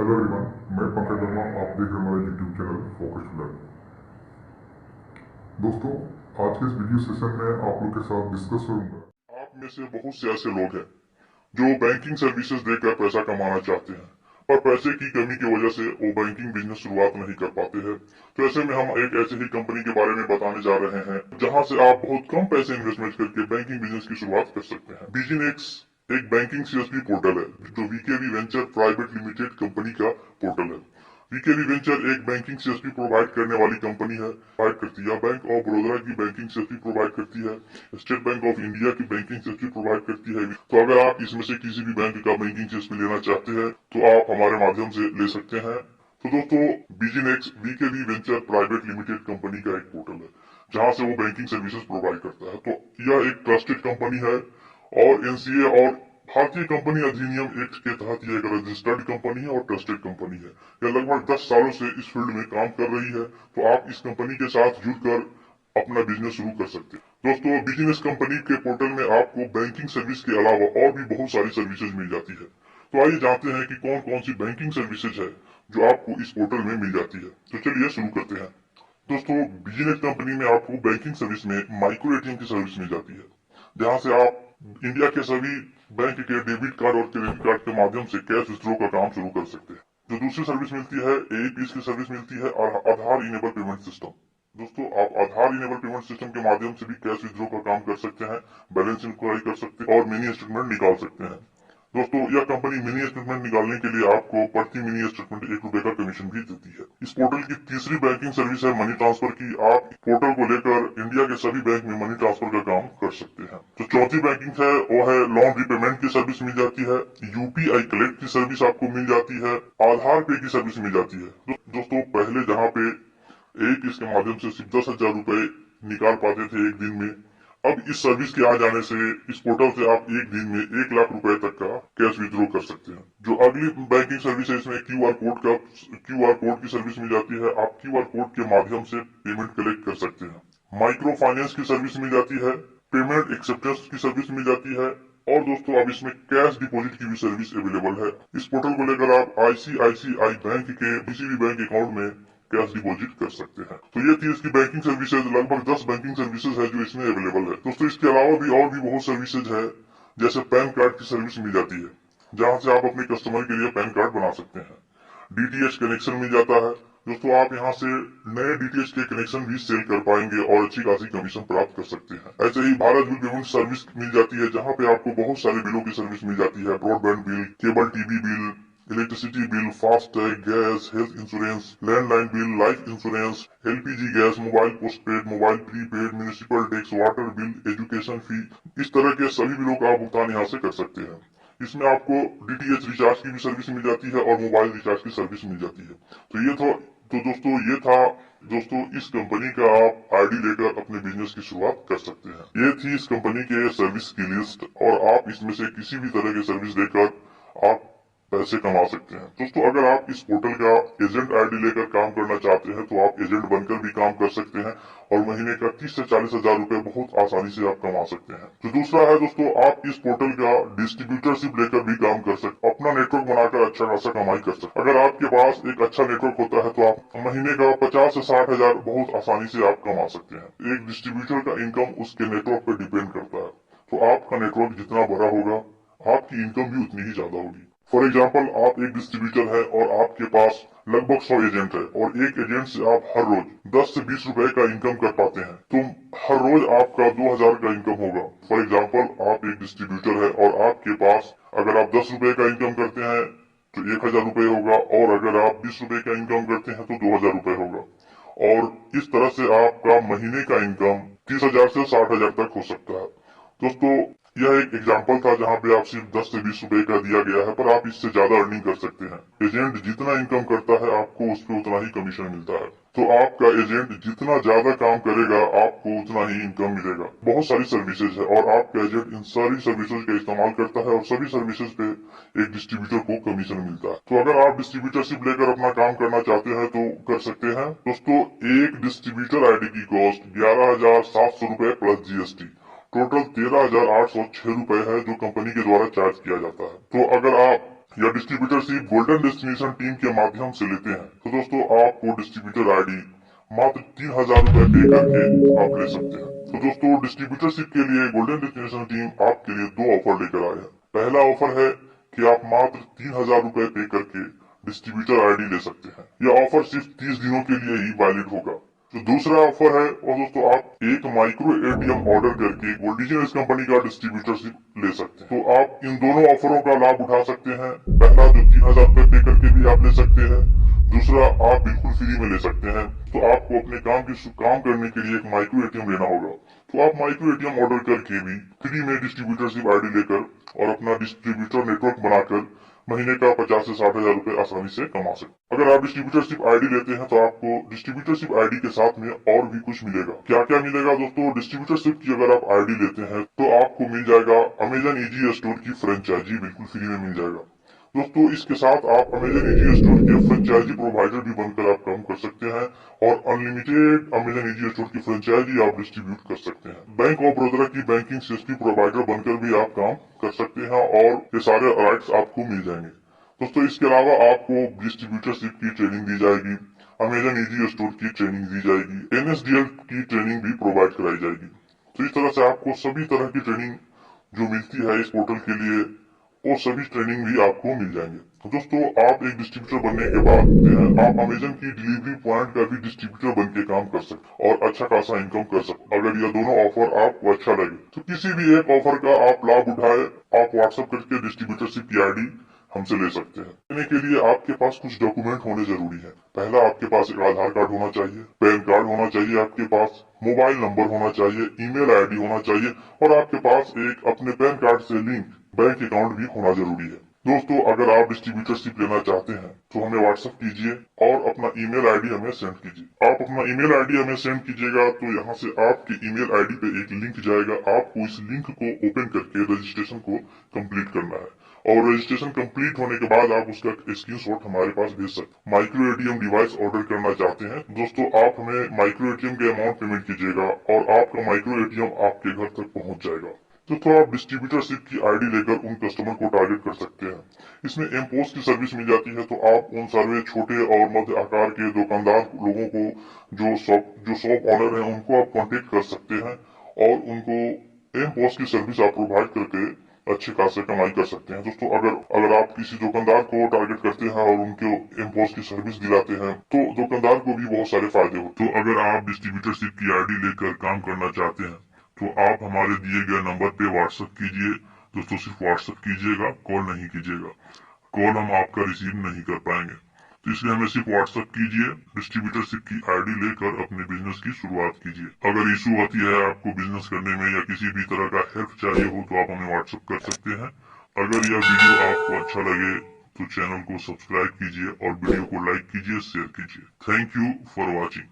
Hello everyone, मैं पंकज वर्मा। आप देख रहे हैं हमारा यूट्यूब चैनल फोकस लर्न। दोस्तों, आज के इस वीडियो सेशन में आप लोग के साथ डिस्कस करूंगा। आप में से बहुत से ऐसे लोग हैं जो बैंकिंग सर्विसेज देकर पैसा कमाना चाहते हैं, पर पैसे की कमी की वजह से वो बैंकिंग बिजनेस शुरुआत नहीं कर पाते हैं। तो ऐसे में हम एक ऐसे ही कंपनी के बारे में बताने जा रहे हैं जहां से आप बहुत कम पैसे इन्वेस्टमेंट करके बैंकिंग बिजनेस की शुरुआत कर सकते हैं। बिजिनेक्स एक बैंकिंग सीएसपी पोर्टल है जो VKV venture private limited company का पोर्टल है। वीकेवी वेंचर एक बैंकिंग सीएसपी प्रोवाइड करने वाली कंपनी है, प्रोवाइड करती है। बैंक ऑफ बड़ौदा की बैंकिंग सीएसपी प्रोवाइड करती है, स्टेट बैंक ऑफ इंडिया की बैंकिंग सीएसपी प्रोवाइड करती है। तो अगर आप इसमें से किसी भी बैंक का बैंकिंग सीएसपी लेना चाहते हैं तो आप हमारे माध्यम से ले सकते हैं। तो दोस्तों, बिजिनेक्स VKV venture private limited company का एक पोर्टल है जहां से वो बैंकिंग सर्विसेज प्रोवाइड करता है। तो यह एक ट्रस्टेड कंपनी है और एनसीए और भारतीय कंपनी अधिनियम एक्ट के तहत यह एक रजिस्टर्ड कंपनी है और ट्रस्टेड कंपनी है। यह लगभग 10 सालों से इस फील्ड में काम कर रही है। तो आप इस कंपनी के साथ जुड़कर अपना बिजनेस शुरू कर सकते हैं। दोस्तों, बिजनेस कंपनी के पोर्टल में आपको बैंकिंग सर्विस के अलावा और भी बहुत सारी सर्विसेज मिल जाती है। तो आइए जानते हैं कि कौन कौन सी बैंकिंग सर्विसेज है जो आपको इस पोर्टल में मिल जाती है। तो चलिए शुरू करते हैं। दोस्तों, बिजनेस कंपनी में आपको बैंकिंग सर्विस में माइक्रो एटीएम की सर्विस मिल जाती है, जहां से आप इंडिया के सभी बैंक के डेबिट कार्ड और क्रेडिट कार्ड के माध्यम से कैश विथड्रॉ का काम शुरू कर सकते हैं। जो दूसरी सर्विस मिलती है, एईपीएस की सर्विस मिलती है और आधार इनेबल पेमेंट सिस्टम। दोस्तों, आप आधार इनेबल पेमेंट सिस्टम के माध्यम से भी कैश विथड्रॉ का काम कर सकते हैं, बैलेंस इंक्वायरी कर सकते हैं और मिनी स्टेटमेंट निकाल सकते हैं। दोस्तों, यह कंपनी मिनी स्टेटमेंट निकालने के लिए आपको प्रति मिनी स्टेटमेंट ₹1 का कमीशन भी देती है। इस पोर्टल की तीसरी बैंकिंग सर्विस है मनी ट्रांसफर की। आप पोर्टल को लेकर इंडिया के सभी बैंक में मनी ट्रांसफर का काम कर सकते हैं। जो चौथी बैंकिंग है वो है लोन रिपेमेंट की सर्विस मिल जाती है, यूपीआई कलेक्ट की सर्विस आपको मिल जाती है, आधार पे की सर्विस मिल जाती है। दोस्तों, पहले जहाँ पे एक इसके माध्यम से सिर्फ ₹10,000 निकाल पाते थे एक दिन में, अब इस सर्विस के आ जाने से इस पोर्टल से आप एक दिन में ₹1,00,000 तक का कैश विथड्रॉ कर सकते हैं। जो अगली बैंकिंग सर्विस है, इसमें क्यूआर कोड की सर्विस मिल जाती है। आप क्यूआर कोड के माध्यम से पेमेंट कलेक्ट कर सकते हैं। माइक्रो फाइनेंस की सर्विस मिल जाती है, पेमेंट एक्सेप्टेंस की सर्विस मिल जाती है और दोस्तों अब इसमें कैश डिपॉजिट की भी सर्विस अवेलेबल है। इस पोर्टल को लेकर आप आईसीआईसीआई बैंक के किसी भी बैंक अकाउंट में कैश डिपॉजिट कर सकते हैं। तो ये थी इसकी बैंकिंग सर्विसेज। लगभग 10 बैंकिंग सर्विसेज है जो इसमें अवेलेबल है। दोस्तों, इसके अलावा भी और भी बहुत सर्विसेज है, जैसे पैन कार्ड की सर्विस मिल जाती है, जहां से आप अपने कस्टमर के लिए पैन कार्ड बना सकते हैं। डीटीएच कनेक्शन मिल जाता है। दोस्तों, आप यहाँ से नए डीटीएच के कनेक्शन भी सेल कर पाएंगे और अच्छी खासी कमीशन प्राप्त कर सकते हैं। ऐसे ही भारत बिल पेमेंट सर्विस मिल जाती है, जहाँ पे आपको बहुत सारे बिलों की सर्विस मिल जाती है। Broadband bill, cable TV bill, electricity bill, FASTag, gas, health insurance, landline bill, life insurance, LPG gas, mobile postpaid, mobile prepaid, municipal tax, water bill, education fee, इस तरह के सभी बिलों का आप भुगतान यहाँ से कर सकते हैं। इसमें आपको डीटीएच रिचार्ज की भी सर्विस मिल जाती है और मोबाइल रिचार्ज की सर्विस मिल जाती है। ये था दोस्तों इस कंपनी का आप आईडी लेकर अपने बिजनेस की शुरुआत कर सकते हैं। ये थी इस कंपनी के सर्विस की लिस्ट और आप इसमें से किसी भी तरह की सर्विस देकर आप पैसे कमा सकते हैं। दोस्तों, अगर आप इस पोर्टल का एजेंट आईडी लेकर काम करना चाहते हैं तो आप एजेंट बनकर भी काम कर सकते हैं और महीने का 30 से 40 हजार रुपए बहुत आसानी से आप कमा सकते हैं। जो दूसरा है दोस्तों, आप इस पोर्टल का डिस्ट्रीब्यूटरशिप लेकर भी काम कर सकते, अपना नेटवर्क बनाकर अच्छा खासा कमाई कर सकते। अगर आपके पास एक अच्छा नेटवर्क होता है तो आप महीने का 50 से 60 हजार बहुत आसानी से आप कमा सकते हैं। एक डिस्ट्रीब्यूटर का इनकम उसके नेटवर्क पर डिपेंड करता है। तो आपका नेटवर्क जितना बड़ा होगा, आपकी इनकम भी उतनी ही ज्यादा होगी। फॉर एग्जाम्पल, आप एक डिस्ट्रीब्यूटर है और आपके पास लगभग 100 एजेंट है और एक एजेंट से आप हर रोज 10 से 20 रुपए का इनकम कर पाते हैं, तो हर रोज आपका 2,000 का इनकम होगा। फॉर एग्जाम्पल, आप एक डिस्ट्रीब्यूटर है और आपके पास अगर आप 10 रुपए का इनकम करते हैं तो 1,000 रुपए होगा और अगर आप 20 रुपए का इनकम करते हैं तो 2,000 रुपए होगा। और इस तरह से आपका महीने का इनकम 30,000 से 60,000 तक हो सकता है। दोस्तों, यह एक एग्जाम्पल था जहां पे आप सिर्फ 10 से 20 रुपए का दिया गया है, पर आप इससे ज्यादा अर्निंग कर सकते हैं। एजेंट जितना इनकम करता है आपको उस पर उतना ही कमीशन मिलता है। तो आपका एजेंट जितना ज्यादा काम करेगा आपको उतना ही इनकम मिलेगा। बहुत सारी सर्विसेज है और आपका एजेंट इन सारी सर्विसेज का इस्तेमाल करता है और सभी सर्विसेज पे एक डिस्ट्रीब्यूटर को कमीशन मिलता है। तो अगर आप डिस्ट्रीब्यूटरशिप लेकर अपना काम करना चाहते हैं तो कर सकते हैं। दोस्तों, एक डिस्ट्रीब्यूटर आईडी की कॉस्ट 11,700 रुपए प्लस जीएसटी, टोटल 13,806 रुपए है जो कंपनी के द्वारा चार्ज किया जाता है। तो अगर आप या डिस्ट्रीब्यूटरशिप गोल्डन डेस्टिनेशन टीम के माध्यम से लेते हैं तो दोस्तों आपको डिस्ट्रीब्यूटर आईडी मात्र 3,000 रुपए पे करके आप ले सकते हैं। तो दोस्तों डिस्ट्रीब्यूटरशिप के लिए गोल्डन डेस्टिनेशन टीम आपके लिए दो ऑफर लेकर आए हैं। पहला ऑफर है कि आप मात्र 3,000 रुपए पे करके डिस्ट्रीब्यूटर आईडी ले सकते हैं। यह ऑफर सिर्फ 30 दिनों के लिए ही वैलिड होगा। जो दूसरा ऑफर है और दोस्तों आप एक माइक्रो एटीएम ऑर्डर करके गोल्डन इस कंपनी का डिस्ट्रीब्यूटरशिप ले सकते हैं। तो आप इन दोनों ऑफरों का लाभ उठा सकते हैं। पहला जो 3,000 रुपए पे करके भी आप ले सकते हैं, दूसरा आप बिल्कुल फ्री में ले सकते हैं। तो आपको अपने काम करने के लिए एक माइक्रो एटीएम लेना होगा। तो आप माइक्रो एटीएम ऑर्डर करके भी फ्री में डिस्ट्रीब्यूटरशिप आईडी लेकर और अपना डिस्ट्रीब्यूटर नेटवर्क बनाकर महीने का 50 से 60,000 रुपए आसानी से कमा सकते। अगर आप डिस्ट्रीब्यूटरशिप आईडी लेते हैं तो आपको डिस्ट्रीब्यूटरशिप आईडी के साथ में और भी कुछ मिलेगा। क्या क्या मिलेगा दोस्तों? डिस्ट्रीब्यूटरशिप की अगर आप आईडी लेते हैं तो आपको मिल जाएगा अमेजन ईजी स्टोर की फ्रेंचाइजी बिल्कुल फ्री में मिल जाएगा। दोस्तों इसके साथ आप अमेजन ईजी स्टोर के फ्रेंचाइजी प्रोवाइडर भी बनकर आप काम कर सकते हैं और अनलिमिटेड अमेजन ईजी स्टोर की फ्रेंचाइजी आप डिस्ट्रीब्यूट कर सकते हैं। बैंक ऑफ बड़ौदा की बैंकिंग सीएसपी प्रोवाइडर बनकर भी आप काम कर सकते हैं और ये सारे राइट्स आपको मिल जाएंगे। दोस्तों इसके अलावा आपको डिस्ट्रीब्यूटरशिप की ट्रेनिंग दी जाएगी, अमेजन ईजी स्टोर की ट्रेनिंग दी जाएगी, एनएसडीएल की ट्रेनिंग भी प्रोवाइड कराई जाएगी। तो इस तरह से आपको सभी तरह की ट्रेनिंग जो मिलती है इस पोर्टल के लिए वो सभी ट्रेनिंग भी आपको मिल जाएंगे। तो दोस्तों आप एक डिस्ट्रीब्यूटर बनने के बाद आप अमेजन की डिलीवरी पॉइंट का भी डिस्ट्रीब्यूटर बन के काम कर सकते और अच्छा खासा इनकम कर सकते। अगर ये दोनों ऑफर आपको अच्छा लगे तो किसी भी एक ऑफर का आप लाभ उठाए, आप व्हाट्सएप करके डिस्ट्रीब्यूटरशिप की आईडी हमसे ले सकते हैं। लेने के लिए आपके पास कुछ डॉक्यूमेंट होने जरूरी है। पहला आपके पास एक आधार कार्ड होना चाहिए, पैन कार्ड होना चाहिए, आपके पास मोबाइल नंबर होना चाहिए, ईमेल आईडी होना चाहिए और आपके पास एक अपने पैन कार्ड से लिंक बैंक अकाउंट भी होना जरूरी है। दोस्तों अगर आप डिस्ट्रीब्यूटरशिप लेना चाहते हैं तो हमें व्हाट्सएप कीजिए और अपना ईमेल आईडी हमें सेंड कीजिए। आप अपना ईमेल आईडी हमें सेंड कीजिएगा तो यहाँ से आपके ईमेल आईडी पे एक लिंक जाएगा। आपको इस लिंक को ओपन करके रजिस्ट्रेशन को कंप्लीट करना है और रजिस्ट्रेशन कंप्लीट होने के बाद आप उसका स्क्रीनशॉट हमारे पास भेज सकते। माइक्रो एटीएम डिवाइस ऑर्डर करना चाहते हैं दोस्तों, आप हमें माइक्रो एटीएम के अमाउंट पेमेंट कीजिएगा और आपका माइक्रो एटीएम आपके घर तक पहुंच जाएगा। तो आप डिस्ट्रीब्यूटरशिप की आईडी लेकर उन कस्टमर को टारगेट कर सकते हैं। इसमें एमपोस की सर्विस मिल जाती है। तो आप उन सारे छोटे और मध्य आकार के दुकानदार लोगों को जो शॉप ऑनर है उनको आप कांटेक्ट कर सकते हैं और उनको एमपोस की सर्विस आप प्रोवाइड करके अच्छे खासे कमाई कर सकते हैं। दोस्तों अगर आप किसी दुकानदार को टारगेट करते हैं और उनको एमपोस की सर्विस दिलाते हैं तो दुकानदार को भी बहुत सारे फायदे होते हैं। तो अगर आप डिस्ट्रीब्यूटरशिप की आईडी लेकर काम करना चाहते हैं तो आप हमारे दिए गए नंबर पे व्हाट्सएप कीजिए। दोस्तों सिर्फ व्हाट्सएप कीजिएगा, कॉल नहीं कीजिएगा। कॉल हम आपका रिसीव नहीं कर पाएंगे, तो इसलिए हमें सिर्फ व्हाट्सएप कीजिए। डिस्ट्रीब्यूटरशिप की आईडी लेकर अपने बिजनेस की शुरुआत कीजिए। अगर इशू आती है आपको बिजनेस करने में या किसी भी तरह का हेल्प चाहिए हो तो आप हमें व्हाट्सएप कर सकते हैं। अगर यह वीडियो आपको अच्छा लगे तो चैनल को सब्सक्राइब कीजिए और वीडियो को लाइक कीजिए, शेयर कीजिए। Thank you for watching.